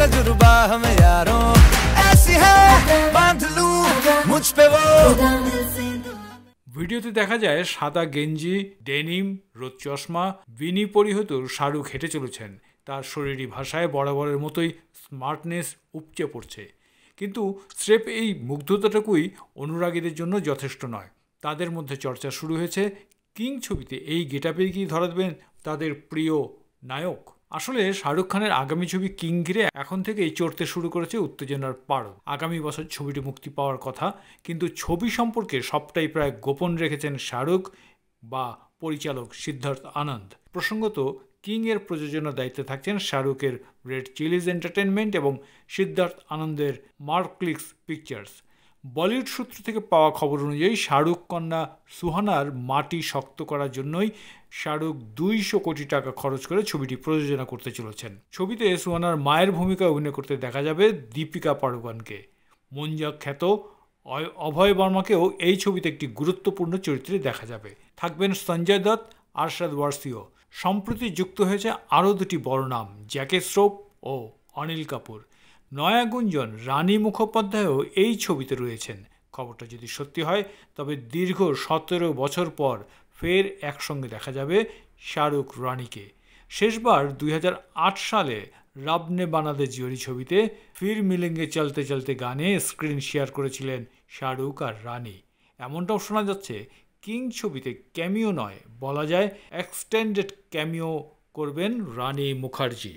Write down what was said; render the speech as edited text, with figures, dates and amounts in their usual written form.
तजुर्बा हमें यारों ऐसी है बांध लूं मुझ पे वो। ভিডিওতে দেখা যায় সাদা গেঞ্জি, ডেনিম, রোদ চশমা, বিনি পরিহিত শাহরুখ হেঁটে চলেছেন। তার শরীরী ভাষায় বরাবরের মতোই স্মার্টনেস উপচে পড়ছে। কিন্তু স্রেফ এই মুগ্ধতাটুকুই অনুরাগীদের জন্য যথেষ্ট নয়। তাদের মধ্যে চর্চা শুরু হয়েছে, কিং ছবিতে এই গেটআপেই কি ধরা দেবেন তাদের প্রিয় নায়ক। আসলে শাহরুখ খানের আগামী ছবি কিং ঘিরে এখন থেকেই চড়তে শুরু করেছে উত্তেজনার পারদ। আগামী বছর ছবিটি মুক্তি পাওয়ার কথা, কিন্তু ছবি সম্পর্কে সবটাই প্রায় গোপন রেখেছেন শাহরুখ বা পরিচালক সিদ্ধার্থ আনন্দ। প্রসঙ্গত, কিং এর প্রযোজনার দায়িত্বে থাকছেন শাহরুখের রেড চিলিজ এন্টারটেনমেন্ট এবং সিদ্ধার্থ আনন্দের মার্কলিক্স পিকচার্স। বলিউড সূত্র থেকে পাওয়া খবর অনুযায়ী শাহরুখ কন্যা সুহানার মাটি শক্ত করার জন্যই শাহরুখ 200 কোটি টাকা খরচ করে ছবিটি প্রযোজনা করতে চলেছেন। ছবিতে সুহানার মায়ের ভূমিকায় অভিনয় করতে দেখা যাবে দীপিকা পাড়ুকোনকে। মঞ্জা খ্যাত অভয় বর্মাকেও এই ছবিতে একটি গুরুত্বপূর্ণ চরিত্রে দেখা যাবে। থাকবেন সঞ্জয় দত্ত, আরশাদ ওয়ারসিও। সম্প্রতি যুক্ত হয়েছে আরও দুটি বড় নাম, জ্যাকি শ্রফ ও অনিল কাপুর। নয়া গুঞ্জন রানী মুখোপাধ্যায়ও এই ছবিতে রয়েছেন। খবরটা যদি সত্যি হয় তবে দীর্ঘ 17 বছর পর ফের একসঙ্গে দেখা যাবে শাহরুখ রানীকে। শেষবার 2008 সালে রব নে বানা দে জোড়ি ছবিতে ফির মিলেঙ্গে চলতে চলতে গানে স্ক্রিন শেয়ার করেছিলেন শাহরুখ আর রানী। এমনটাও শোনা যাচ্ছে কিং ছবিতে ক্যামিও নয়, বলা যায় এক্সটেন্ডেড ক্যামিও করবেন রানী মুখার্জি।